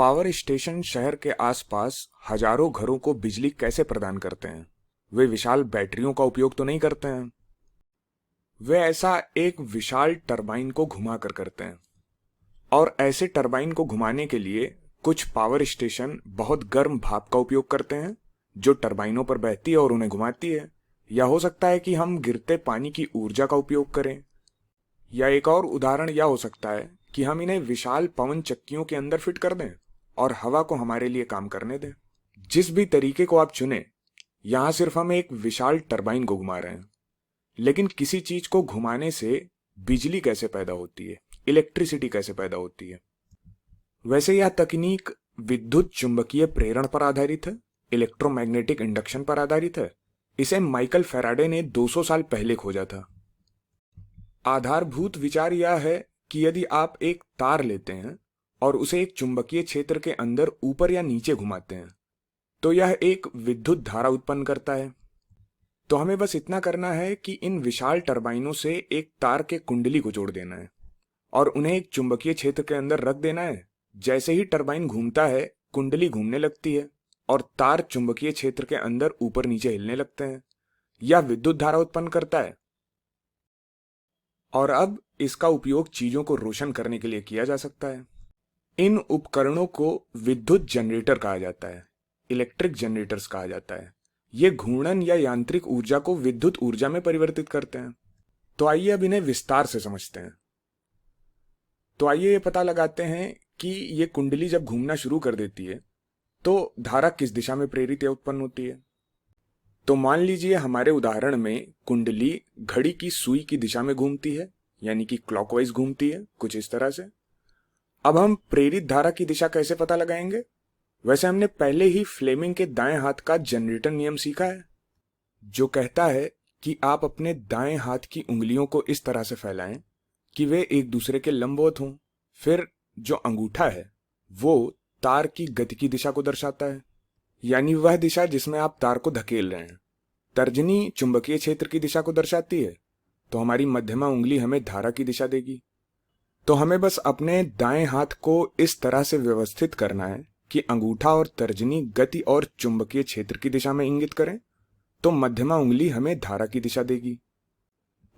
Power station शहर के आसपास हजारों घरों को बिजली कैसे प्रदान करते हैं? वे विशाल बैटरियों का उपयोग तो नहीं करते हैं। वे ऐसा एक विशाल टरबाइन को घुमा कर करते हैं। और ऐसे टरबाइन को घुमाने के लिए कुछ पावर स्टेशन बहुत गर्म भाप का उपयोग करते हैं जो टरबाइनों पर बहती है और उन्हें घुमाती है। या हो सकता है कि हम गिरते पानी की ऊर्जा का उपयोग करें। या एक और उदाहरण यह हो सकता है कि हम इन्हें विशाल पवन चक्कियों के अंदर फिट कर दें और हवा को हमारे लिए काम करने दें। जिस भी तरीके को आप चुने, यहां सिर्फ हम एक विशाल टरबाइन को घुमा रहे हैं। लेकिन किसी चीज को घुमाने से बिजली कैसे पैदा होती है, इलेक्ट्रिसिटी कैसे पैदा होती है? वैसे यह तकनीक विद्युत चुंबकीय प्रेरण पर आधारित है, इलेक्ट्रोमैग्नेटिक इंडक्शन पर आधारित है। इसे माइकल फैराडे ने 200 साल पहले खोजा था। आधारभूत विचार यह है कि यदि आप एक तार लेते हैं और उसे एक चुंबकीय क्षेत्र के अंदर ऊपर या नीचे घुमाते हैं तो यह एक विद्युत धारा उत्पन्न करता है। तो हमें बस इतना करना है कि इन विशाल टरबाइनों से एक तार के कुंडली को जोड़ देना है और उन्हें एक चुंबकीय क्षेत्र के अंदर रख देना है। जैसे ही टरबाइन घूमता है, कुंडली घूमने लगती है और तार चुंबकीय क्षेत्र के अंदर ऊपर नीचे हिलने लगते हैं। यह विद्युत धारा उत्पन्न करता है। और अब इसका उपयोग चीजों को रोशन करने के लिए किया जा सकता है। इन उपकरणों को विद्युत जनरेटर कहा जाता है, इलेक्ट्रिक जनरेटर्स कहा जाता है। ये घूर्णन या यांत्रिक ऊर्जा को विद्युत ऊर्जा में परिवर्तित करते हैं। तो आइए अब इन्हें विस्तार से समझते हैं। तो आइए ये पता लगाते हैं कि ये कुंडली जब घूमना शुरू कर देती है तो धारा किस दिशा में प्रेरित या उत्पन्न होती है। तो मान लीजिए हमारे उदाहरण में कुंडली घड़ी की सुई की दिशा में घूमती है, यानी कि क्लॉकवाइज घूमती है, कुछ इस तरह से। अब हम प्रेरित धारा की दिशा कैसे पता लगाएंगे? वैसे हमने पहले ही फ्लेमिंग के दाएं हाथ का जनरेटर नियम सीखा है, जो कहता है कि आप अपने दाएं हाथ की उंगलियों को इस तरह से फैलाएं कि वे एक दूसरे के लंबवत हों। फिर जो अंगूठा है वो तार की गति की दिशा को दर्शाता है, यानी वह दिशा जिसमें आप तार को धकेल रहे हैं। तर्जनी चुंबकीय क्षेत्र की दिशा को दर्शाती है, तो हमारी मध्यमा उंगली हमें धारा की दिशा देगी। तो हमें बस अपने दाएं हाथ को इस तरह से व्यवस्थित करना है कि अंगूठा और तर्जनी गति और चुंबकीय क्षेत्र की दिशा में इंगित करें, तो मध्यमा उंगली हमें धारा की दिशा देगी।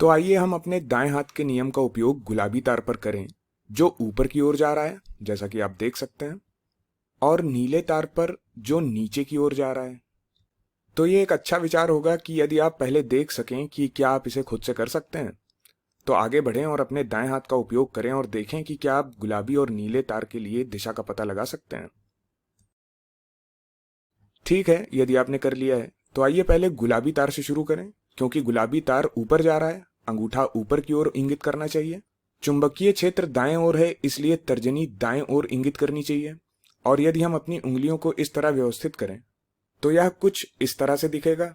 तो आइए हम अपने दाएं हाथ के नियम का उपयोग गुलाबी तार पर करें जो ऊपर की ओर जा रहा है, जैसा कि आप देख सकते हैं, और नीले तार पर जो नीचे की ओर जा रहा है। तो ये एक अच्छा विचार होगा कि यदि आप पहले देख सकें कि क्या आप इसे खुद से कर सकते हैं, तो आगे बढ़ें और अपने दाएं हाथ का उपयोग करें और देखें कि क्या आप गुलाबी और नीले तार के लिए दिशा का पता लगा सकते हैं। ठीक है, यदि आपने कर लिया है तो आइए पहले गुलाबी तार से शुरू करें, क्योंकि गुलाबी तार ऊपर जा रहा है, अंगूठा ऊपर की ओर इंगित करना चाहिए। चुंबकीय क्षेत्र दाएं ओर है, इसलिए तर्जनी दाएं ओर इंगित करनी चाहिए। और यदि हम अपनी उंगलियों को इस तरह व्यवस्थित करें तो यह कुछ इस तरह से दिखेगा।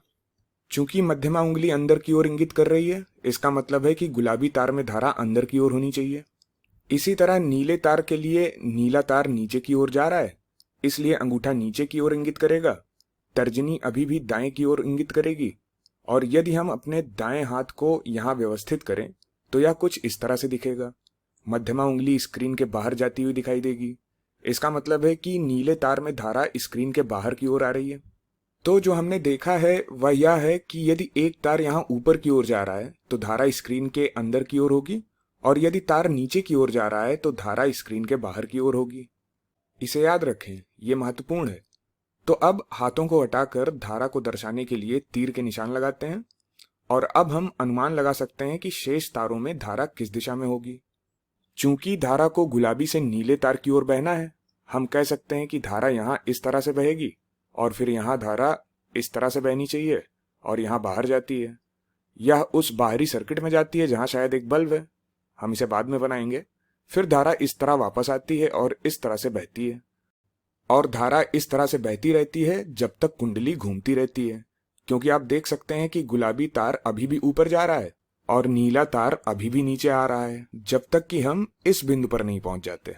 चूंकि मध्यमा उंगली अंदर की ओर इंगित कर रही है, इसका मतलब है कि गुलाबी तार में धारा अंदर की ओर होनी चाहिए। इसी तरह नीले तार के लिए नीला तार नीचे की ओर जा रहा है, इसलिए अंगूठा नीचे की ओर इंगित करेगा, तर्जनी अभी भी दाएं की ओर इंगित करेगी। और यदि हम अपने दाएं हाथ को यहाँ व्यवस्थित करें तो यह कुछ इस तरह से दिखेगा। मध्यमा उंगली स्क्रीन के बाहर जाती हुई दिखाई देगी। इसका मतलब है कि नीले तार में धारा स्क्रीन के बाहर की ओर आ रही है। तो जो हमने देखा है वह यह है कि यदि एक तार यहाँ ऊपर की ओर जा रहा है तो धारा स्क्रीन के अंदर की ओर होगी, और यदि तार नीचे की ओर जा रहा है तो धारा स्क्रीन के बाहर की ओर होगी। इसे याद रखें, ये महत्वपूर्ण है। तो अब हाथों को हटाकर धारा को दर्शाने के लिए तीर के निशान लगाते हैं, और अब हम अनुमान लगा सकते हैं कि शेष तारों में धारा किस दिशा में होगी। चूंकि धारा को गुलाबी से नीले तार की ओर बहना है, हम कह सकते हैं कि धारा यहाँ इस तरह से बहेगी, और फिर यहाँ धारा इस तरह से बहनी चाहिए और यहाँ बाहर जाती है। यह उस बाहरी सर्किट में जाती है जहाँ शायद एक बल्ब है, हम इसे बाद में बनाएंगे। फिर धारा इस तरह वापस आती है और इस तरह से बहती है, और धारा इस तरह से बहती रहती है जब तक कुंडली घूमती रहती है। क्योंकि आप देख सकते हैं कि गुलाबी तार अभी भी ऊपर जा रहा है और नीला तार अभी भी नीचे आ रहा है, जब तक कि हम इस बिंदु पर नहीं पहुंच जाते।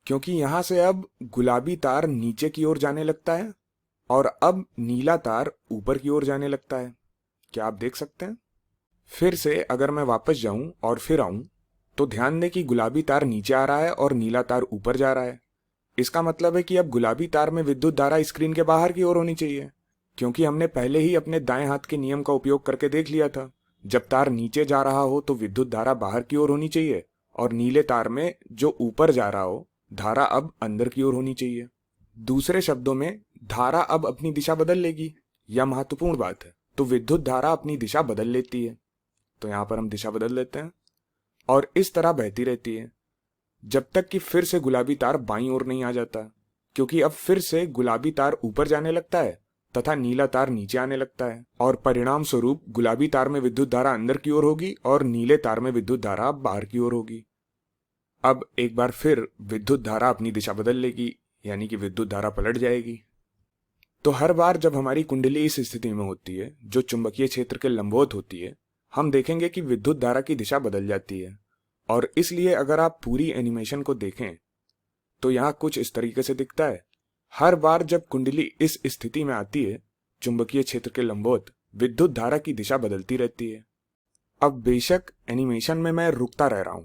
क्योंकि यहां से अब गुलाबी तार नीचे की ओर जाने लगता है और अब नीला तार ऊपर की ओर जाने लगता है। क्या आप देख सकते हैं? फिर से अगर मैं वापस जाऊं और फिर आऊं तो ध्यान दें कि गुलाबी तार नीचे आ रहा है और नीला तार ऊपर जा रहा है। इसका मतलब है कि अब गुलाबी तार में विद्युत धारा स्क्रीन के बाहर की ओर होनी चाहिए, क्योंकि हमने पहले ही अपने दाएं हाथ के नियम का उपयोग करके देख लिया था। जब तार नीचे जा रहा हो तो विद्युत धारा बाहर की ओर होनी चाहिए, और नीले तार में जो ऊपर जा रहा हो धारा अब अंदर की ओर होनी चाहिए। दूसरे शब्दों में धारा अब अपनी दिशा बदल लेगी। यह महत्वपूर्ण बात है। तो विद्युत धारा अपनी दिशा बदल लेती है। तो यहां पर हम दिशा बदल लेते हैं और इस तरह बहती रहती है जब तक कि फिर से गुलाबी तार बाईं ओर नहीं आ जाता, क्योंकि अब फिर से गुलाबी तार ऊपर जाने लगता है तथा नीला तार नीचे आने लगता है, और परिणाम स्वरूप गुलाबी तार में विद्युत धारा अंदर की ओर होगी और नीले तार में विद्युत धारा बाहर की ओर होगी। अब एक बार फिर विद्युत धारा अपनी दिशा बदल लेगी, यानी कि विद्युत धारा पलट जाएगी। तो हर बार जब हमारी कुंडली इस स्थिति में होती है जो चुंबकीय क्षेत्र के लंबवत होती है, हम देखेंगे कि विद्युत धारा की दिशा बदल जाती है। और इसलिए अगर आप पूरी एनिमेशन को देखें तो यहां कुछ इस तरीके से दिखता है। हर बार जब कुंडली इस स्थिति में आती है चुंबकीय क्षेत्र के लंबवत, विद्युत धारा की दिशा बदलती रहती है। अब बेशक एनिमेशन में मैं रुकता रह रहा हूं,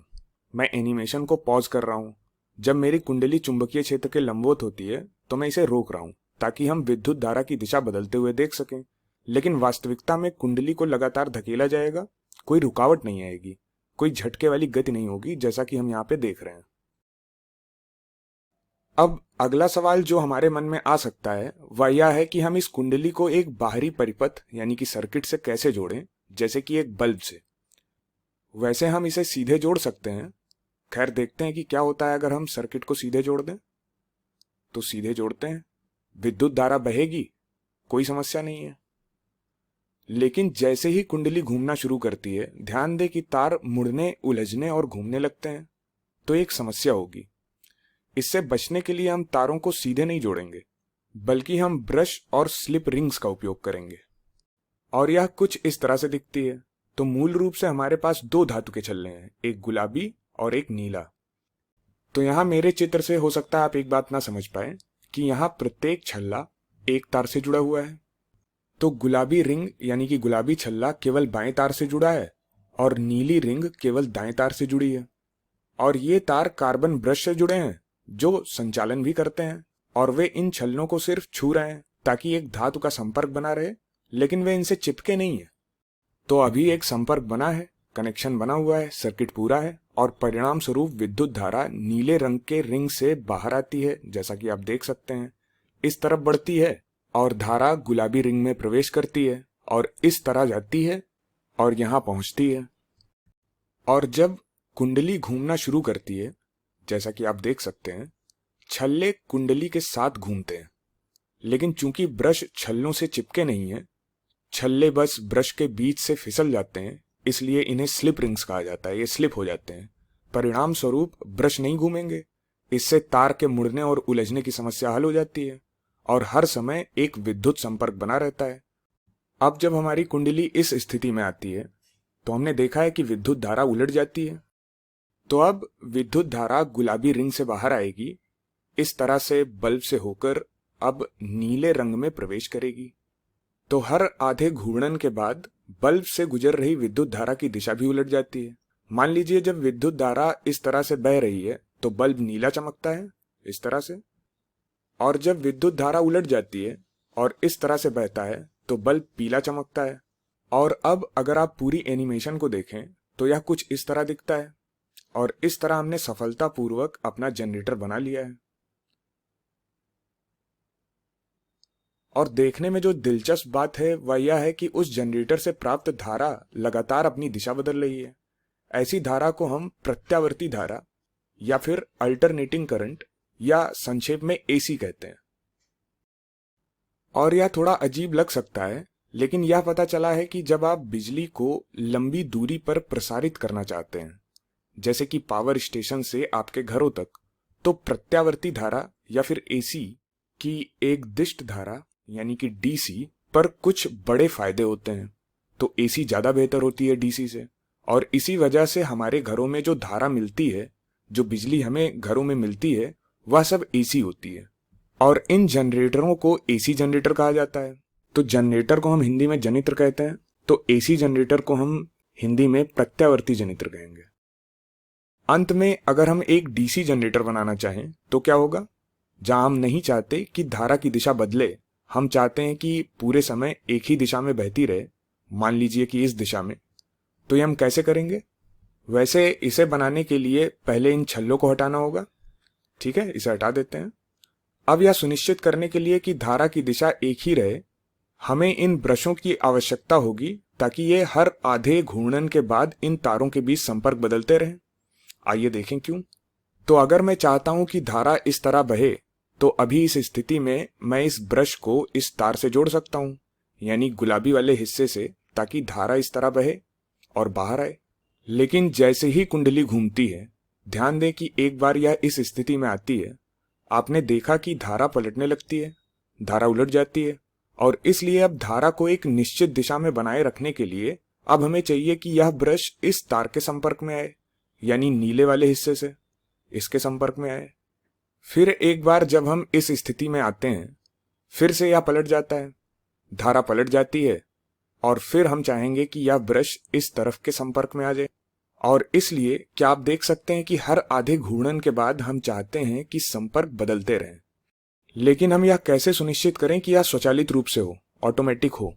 मैं एनिमेशन को पॉज कर रहा हूं। जब मेरी कुंडली चुंबकीय क्षेत्र के लंबवत होती है तो मैं इसे रोक रहा हूं ताकि हम विद्युत धारा की दिशा बदलते हुए देख सकें। लेकिन वास्तविकता में कुंडली को लगातार धकेला जाएगा, कोई रुकावट नहीं आएगी, कोई झटके वाली गति नहीं होगी, जैसा कि हम यहाँ पे देख रहे हैं। अब अगला सवाल जो हमारे मन में आ सकता है वह यह है कि हम इस कुंडली को एक बाहरी परिपथ यानी कि सर्किट से कैसे जोड़ें, जैसे कि एक बल्ब से। वैसे हम इसे सीधे जोड़ सकते हैं। खैर, देखते हैं कि क्या होता है अगर हम सर्किट को सीधे जोड़ दें। तो सीधे जोड़ते हैं, विद्युत धारा बहेगी, कोई समस्या नहीं है। लेकिन जैसे ही कुंडली घूमना शुरू करती है, ध्यान दें कि तार मुड़ने, उलझने और घूमने लगते हैं। तो एक समस्या होगी। इससे बचने के लिए हम तारों को सीधे नहीं जोड़ेंगे, बल्कि हम ब्रश और स्लिप रिंग्स का उपयोग करेंगे। और यह कुछ इस तरह से दिखती है। तो मूल रूप से हमारे पास दो धातु के छल्ले हैं, एक गुलाबी और एक नीला। तो यहां मेरे चित्र से हो सकता है आप एक बात ना समझ पाए कि यहां प्रत्येक छल्ला एक तार से जुड़ा हुआ है। तो गुलाबी रिंग यानी कि गुलाबी छल्ला केवल बाएं तार से जुड़ा है और नीली रिंग केवल दाएं तार से जुड़ी है। और ये तार कार्बन ब्रश से जुड़े हैं जो संचालन भी करते हैं, और वे इन छल्लों को सिर्फ छू रहे हैं ताकि एक धातु का संपर्क बना रहे, लेकिन वे इनसे चिपके नहीं है। तो अभी एक संपर्क बना है, कनेक्शन बना हुआ है, सर्किट पूरा है, और परिणाम स्वरूप विद्युत धारा नीले रंग के रिंग से बाहर आती है, जैसा कि आप देख सकते हैं। इस तरफ बढ़ती है और धारा गुलाबी रिंग में प्रवेश करती है और इस तरह जाती है और यहां पहुंचती है। और जब कुंडली घूमना शुरू करती है, जैसा कि आप देख सकते हैं, छल्ले कुंडली के साथ घूमते हैं, लेकिन चूंकि ब्रश छल्लों से चिपके नहीं है, छल्ले बस ब्रश के बीच से फिसल जाते हैं, इसलिए इन्हें स्लिप रिंग्स कहा जाता है। ये स्लिप हो जाते हैं। परिणाम स्वरूप ब्रश नहीं घूमेंगे। इससे तार के मुड़ने और उलझने की समस्या हल हो जाती है और हर समय एक विद्युत संपर्क बना रहता है। अब जब हमारी कुंडली इस स्थिति में आती है तो हमने देखा है कि विद्युत धारा उलट जाती है। तो अब विद्युत धारा गुलाबी रिंग से बाहर आएगी, इस तरह से बल्ब से होकर अब नीले रंग में प्रवेश करेगी। तो हर आधे घूर्णन के बाद बल्ब से गुजर रही विद्युत धारा की दिशा भी उलट जाती है। मान लीजिए जब विद्युत धारा इस तरह से बह रही है तो बल्ब नीला चमकता है, इस तरह से, और जब विद्युत धारा उलट जाती है और इस तरह से बहता है तो बल्ब पीला चमकता है। और अब अगर आप पूरी एनिमेशन को देखें तो यह कुछ इस तरह दिखता है, और इस तरह हमने सफलतापूर्वक अपना जनरेटर बना लिया है। और देखने में जो दिलचस्प बात है वह यह है कि उस जनरेटर से प्राप्त धारा लगातार अपनी दिशा बदल रही है। ऐसी धारा को हम प्रत्यावर्ती धारा या फिर अल्टरनेटिंग करंट या संक्षेप में एसी कहते हैं। और यह थोड़ा अजीब लग सकता है, लेकिन यह पता चला है कि जब आप बिजली को लंबी दूरी पर प्रसारित करना चाहते हैं, जैसे कि पावर स्टेशन से आपके घरों तक, तो प्रत्यावर्ती धारा या फिर एसी की एक दिष्ट धारा यानी कि डीसी पर कुछ बड़े फायदे होते हैं। तो एसी ज्यादा बेहतर होती है डीसी से, और इसी वजह से हमारे घरों में जो धारा मिलती है, जो बिजली हमें घरों में मिलती है, वह सब एसी होती है। और इन जनरेटरों को एसी जनरेटर कहा जाता है। तो जनरेटर को हम हिंदी में जनित्र कहते हैं, तो एसी जनरेटर को हम हिंदी में प्रत्यावर्ती जनित्र कहेंगे। अंत में अगर हम एक डीसी जनरेटर बनाना चाहें तो क्या होगा? जहां हम नहीं चाहते कि धारा की दिशा बदले, हम चाहते हैं कि पूरे समय एक ही दिशा में बहती रहे, मान लीजिए कि इस दिशा में। तो ये हम कैसे करेंगे? वैसे इसे बनाने के लिए पहले इन छल्लों को हटाना होगा। ठीक है, इसे हटा देते हैं। अब यह सुनिश्चित करने के लिए कि धारा की दिशा एक ही रहे, हमें इन ब्रशों की आवश्यकता होगी ताकि ये हर आधे घूर्णन के बाद इन तारों के बीच संपर्क बदलते रहें। आइए देखें क्यों। तो अगर मैं चाहता हूं कि धारा इस तरह बहे, तो अभी इस स्थिति में मैं इस ब्रश को इस तार से जोड़ सकता हूं, यानी गुलाबी वाले हिस्से से, ताकि धारा इस तरह बहे और बाहर आए। लेकिन जैसे ही कुंडली घूमती है, ध्यान दें कि एक बार यह इस स्थिति में आती है, आपने देखा कि धारा पलटने लगती है, धारा उलट जाती है, और इसलिए अब धारा को एक निश्चित दिशा में बनाए रखने के लिए अब हमें चाहिए कि यह ब्रश इस तार के संपर्क में आए, यानी नीले वाले हिस्से से इसके संपर्क में आए। फिर एक बार जब हम इस स्थिति में आते हैं, फिर से यह पलट जाता है, धारा पलट जाती है, और फिर हम चाहेंगे कि यह ब्रश इस तरफ के संपर्क में आ जाए। और इसलिए क्या आप देख सकते हैं कि हर आधे घूर्णन के बाद हम चाहते हैं कि संपर्क बदलते रहें। लेकिन हम यह कैसे सुनिश्चित करें कि यह स्वचालित रूप से हो, ऑटोमेटिक हो?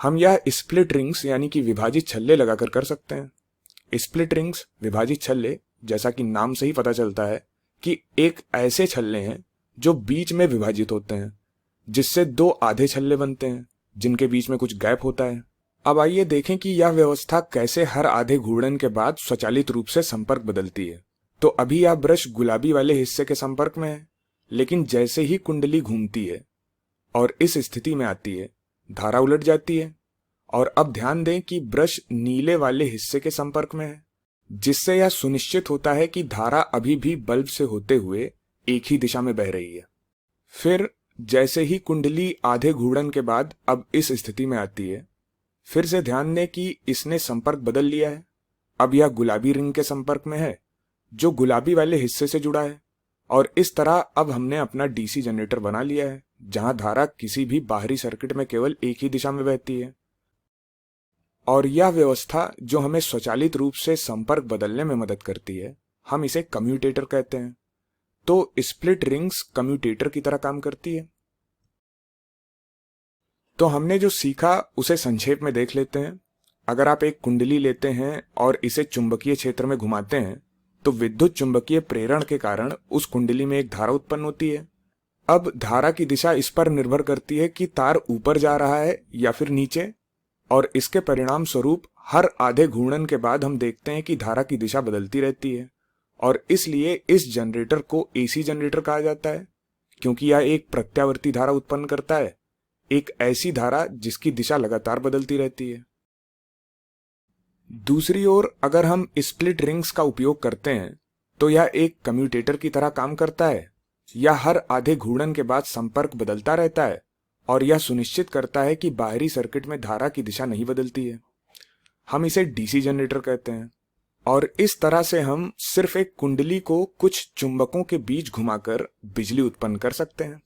हम यह स्प्लिट रिंग्स यानी कि विभाजित छल्ले लगाकर कर सकते हैं। स्प्लिट रिंग्स, विभाजित छल्ले, जैसा कि नाम से ही पता चलता है कि एक ऐसे छल्ले हैं जो बीच में विभाजित होते हैं, जिससे दो आधे छल्ले बनते हैं जिनके बीच में कुछ गैप होता है। अब आइए देखें कि यह व्यवस्था कैसे हर आधे घूर्णन के बाद स्वचालित रूप से संपर्क बदलती है। तो अभी यह ब्रश गुलाबी वाले हिस्से के संपर्क में है, लेकिन जैसे ही कुंडली घूमती है और इस स्थिति में आती है, धारा उलट जाती है, और अब ध्यान दें कि ब्रश नीले वाले हिस्से के संपर्क में है, जिससे यह सुनिश्चित होता है कि धारा अभी भी बल्ब से होते हुए एक ही दिशा में बह रही है। फिर जैसे ही कुंडली आधे घूर्णन के बाद अब इस स्थिति में आती है, फिर से ध्यान दें कि इसने संपर्क बदल लिया है। अब यह गुलाबी रिंग के संपर्क में है जो गुलाबी वाले हिस्से से जुड़ा है, और इस तरह अब हमने अपना डीसी जनरेटर बना लिया है जहां धारा किसी भी बाहरी सर्किट में केवल एक ही दिशा में बहती है। और यह व्यवस्था जो हमें स्वचालित रूप से संपर्क बदलने में मदद करती है, हम इसे कम्यूटेटर कहते हैं। तो स्प्लिट रिंग्स कम्यूटेटर की तरह काम करती है। तो हमने जो सीखा उसे संक्षेप में देख लेते हैं। अगर आप एक कुंडली लेते हैं और इसे चुंबकीय क्षेत्र में घुमाते हैं, तो विद्युत चुंबकीय प्रेरण के कारण उस कुंडली में एक धारा उत्पन्न होती है। अब धारा की दिशा इस पर निर्भर करती है कि तार ऊपर जा रहा है या फिर नीचे, और इसके परिणाम स्वरूप हर आधे घूर्णन के बाद हम देखते हैं कि धारा की दिशा बदलती रहती है। और इसलिए इस जनरेटर को एसी जनरेटर कहा जाता है, क्योंकि यह एक प्रत्यावर्ती धारा उत्पन्न करता है, एक ऐसी धारा जिसकी दिशा लगातार बदलती रहती है। दूसरी ओर अगर हम स्प्लिट रिंग्स का उपयोग करते हैं, तो यह एक कम्यूटेटर की तरह काम करता है। यह हर आधे घूर्णन के बाद संपर्क बदलता रहता है, और यह सुनिश्चित करता है कि बाहरी सर्किट में धारा की दिशा नहीं बदलती है। हम इसे डीसी जनरेटर कहते हैं। और इस तरह से हम सिर्फ एक कुंडली को कुछ चुंबकों के बीच घुमाकर बिजली उत्पन्न कर सकते हैं।